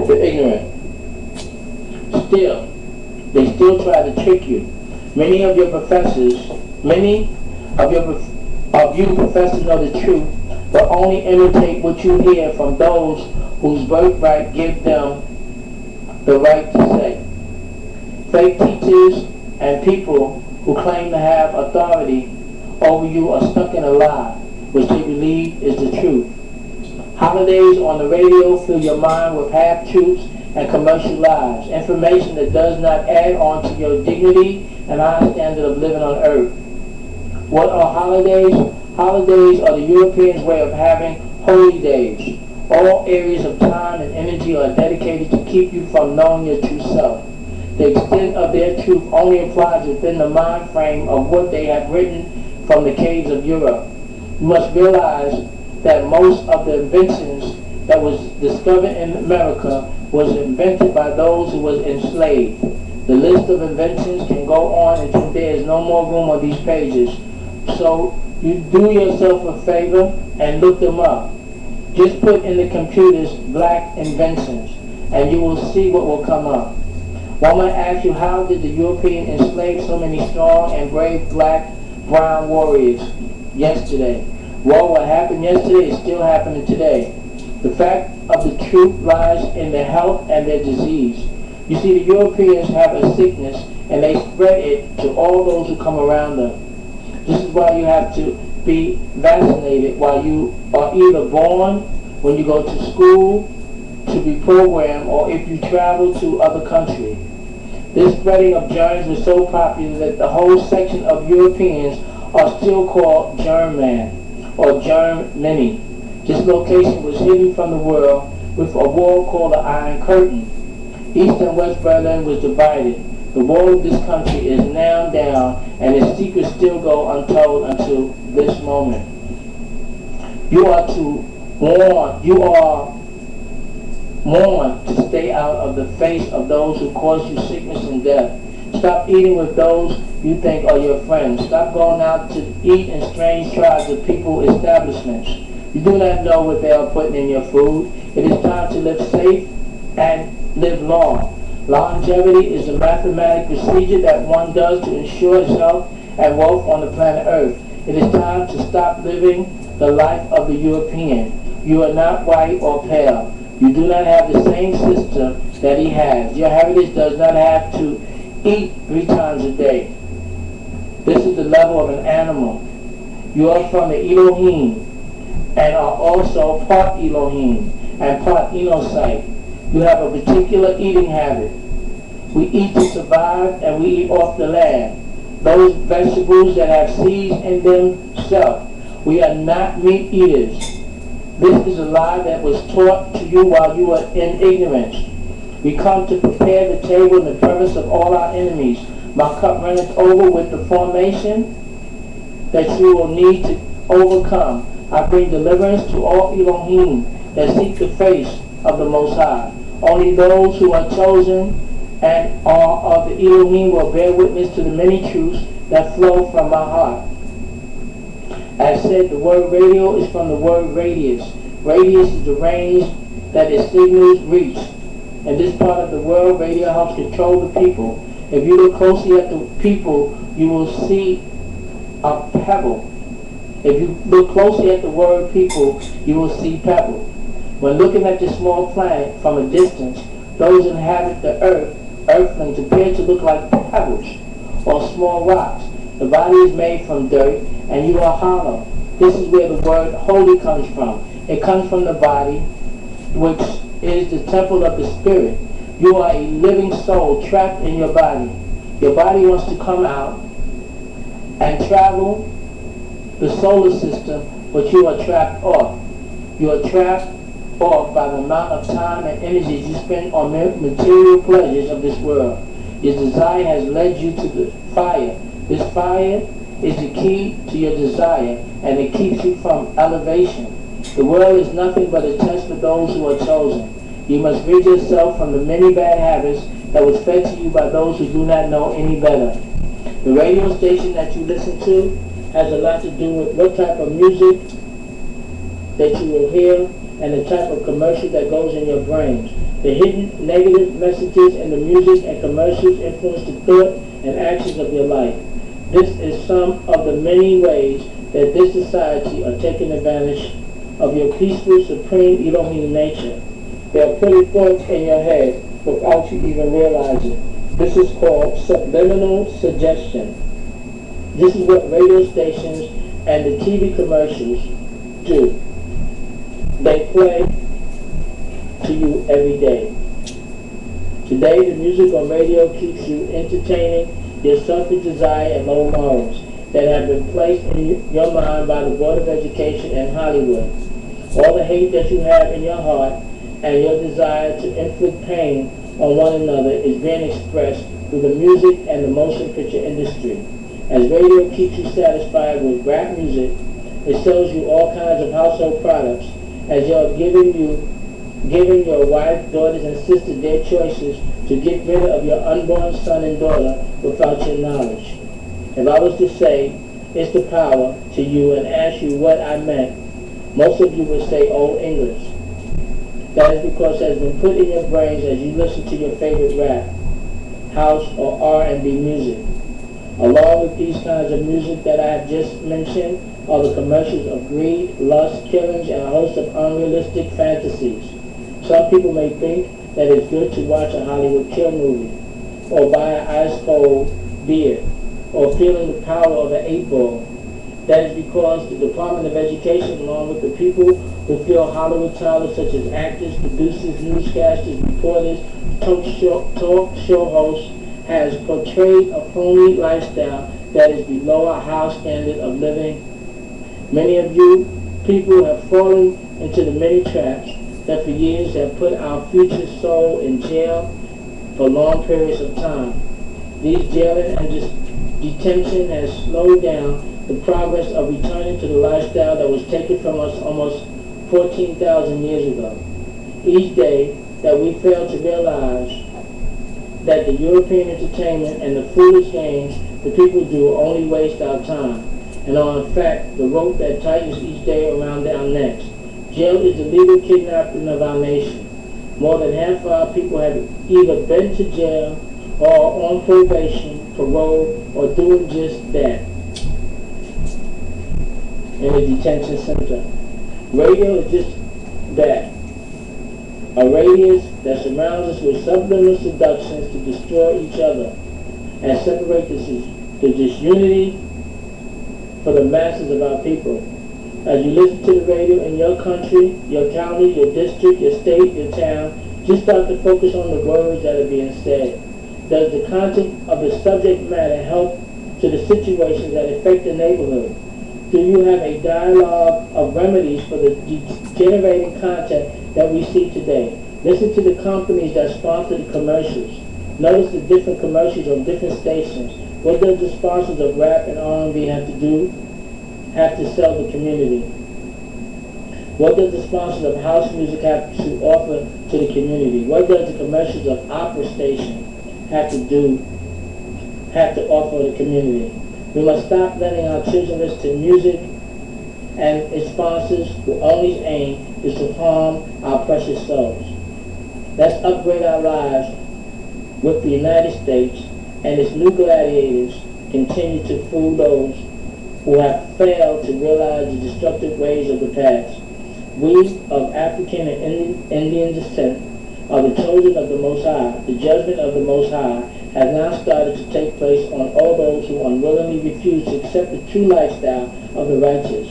the ignorant. Still, they still try to trick you. Many of you profess to know the truth, but only imitate what you hear from those whose birthright gives them the right to say. Fake teachers and people who claim to have authority over you are stuck in a lie, which they believe is the truth. Holidays on the radio fill your mind with half-truths and commercial lies, information that does not add on to your dignity and high standard of living on earth. What are holidays? Holidays are the Europeans' way of having holy days. All areas of time and energy are dedicated to keep you from knowing your true self. The extent of their truth only applies within the mind frame of what they have written from the caves of Europe. You must realize that most of the inventions that was discovered in America was invented by those who was enslaved. The list of inventions can go on until there is no more room on these pages. So you do yourself a favor and look them up. Just put in the computers black inventions and you will see what will come up. One might ask you, how did the European enslave so many strong and brave black, brown warriors yesterday? Well, what happened yesterday is still happening today. The fact of the truth lies in their health and their disease. You see, the Europeans have a sickness and they spread it to all those who come around them. This is why you have to be vaccinated while you are either born, when you go to school, to be programmed, or if you travel to other countries. This spreading of germs was so popular that the whole section of Europeans are still called German or Germany. This location was hidden from the world with a wall called the Iron Curtain. East and West Berlin was divided. The wall of this country is now down, and its secrets still go untold until this moment. You are warned to stay out of the face of those who cause you sickness and death. Stop eating with those you think are your friends. Stop going out to eat in strange tribes of people establishments. You do not know what they are putting in your food. It is time to live safe and live long. Longevity is a mathematical procedure that one does to ensure his health and wealth on the planet Earth. It is time to stop living the life of the European. You are not white or pale. You do not have the same system that he has. Your heritage does not have to eat 3 times a day. This is the level of an animal. You are from the ELOHEEM and are also part ELOHEEM and part Enocyte. You have a particular eating habit. We eat to survive and we eat off the land. Those vegetables that have seeds in themselves. We are not meat eaters. This is a lie that was taught to you while you were in ignorance. We come to prepare the table in the presence of all our enemies. My cup runneth over with the formation that you will need to overcome. I bring deliverance to all Elohim that seek the face of the Most High. Only those who are chosen and are of the Elohim will bear witness to the many truths that flow from my heart. As said, the word radio is from the word radius. Radius is the range that its signals reach. In this part of the world, radio helps control the people. If you look closely at the people, you will see a pebble. If you look closely at the word people, you will see pebble. When looking at this small planet from a distance, those who inhabit the earth, earthlings, appear to look like pebbles or small rocks. The body is made from dirt, and you are hollow. This is where the word holy comes from. It comes from the body, which is the temple of the spirit. You are a living soul trapped in your body. Your body wants to come out and travel the solar system, but you are trapped off. You are trapped off by the amount of time and energy you spend on material pleasures of this world. Your desire has led you to the fire. This fire is the key to your desire, and it keeps you from elevation. The world is nothing but a test for those who are chosen. You must rid yourself from the many bad habits that was fed to you by those who do not know any better. The radio station that you listen to has a lot to do with what type of music that you will hear and the type of commercial that goes in your brains. The hidden negative messages in the music and commercials influence the thought and actions of your life. This is some of the many ways that this society are taking advantage of your peaceful, supreme ELOHEEM nature. They are putting thoughts in your head without you even realizing. This is called subliminal suggestion. This is what radio stations and the TV commercials do. They play to you every day. Today, the music on radio keeps you entertaining your selfish desire and low morals that have been placed in your mind by the Board of Education and Hollywood. All the hate that you have in your heart and your desire to inflict pain on one another is being expressed through the music and the motion picture industry. As radio keeps you satisfied with rap music, it sells you all kinds of household products as you're giving your wife, daughters, and sisters their choices to get rid of your unborn son and daughter without your knowledge. If I was to say, it's the power to you and ask you what I meant, most of you would say Old English. That is because it has been put in your brains as you listen to your favorite rap, house, or R&B music. Along with these kinds of music that I have just mentioned are the commercials of greed, lust, killings, and a host of unrealistic fantasies. Some people may think that it's good to watch a Hollywood kill movie, or buy an ice-cold beer, or feeling the power of an 8-ball. That is because the Department of Education, along with the people who fill Hollywood titles such as actors, producers, newscasters, reporters, talk show hosts, has portrayed a phony lifestyle that is below our high standard of living. Many of you people have fallen into the many traps that for years have put our future soul in jail for long periods of time. These jailing and detention has slowed down the progress of returning to the lifestyle that was taken from us almost 14,000 years ago. Each day that we fail to realize that the European entertainment and the foolish games the people do only waste our time, and are in fact the rope that tightens each day around our necks. Jail is the legal kidnapping of our nation. More than half of our people have either been to jail or are on probation, parole, or doing just that in a detention center. Radio is just that. A radius that surrounds us with subliminal seductions to destroy each other and separate the disunity for the masses of our people. As you listen to the radio in your country, your county, your district, your state, your town, just start to focus on the words that are being said. Does the content of the subject matter help to the situations that affect the neighborhood? Do you have a dialogue of remedies for the degenerating content that we see today? Listen to the companies that sponsor the commercials. Notice the different commercials on different stations. What does the sponsors of rap and R&B have to sell the community? What does the sponsors of house music have to offer to the community? What does the commercials of opera station have to offer the community? We must stop letting our children listen to music and its sponsors who only aim is to harm our precious souls. Let's upgrade our lives with the United States and its new gladiators continue to fool those who have failed to realize the destructive ways of the past. We of African and Indian descent are the chosen of the Most High. The judgment of the Most High has now started to take place on all those who unwillingly refuse to accept the true lifestyle of the righteous.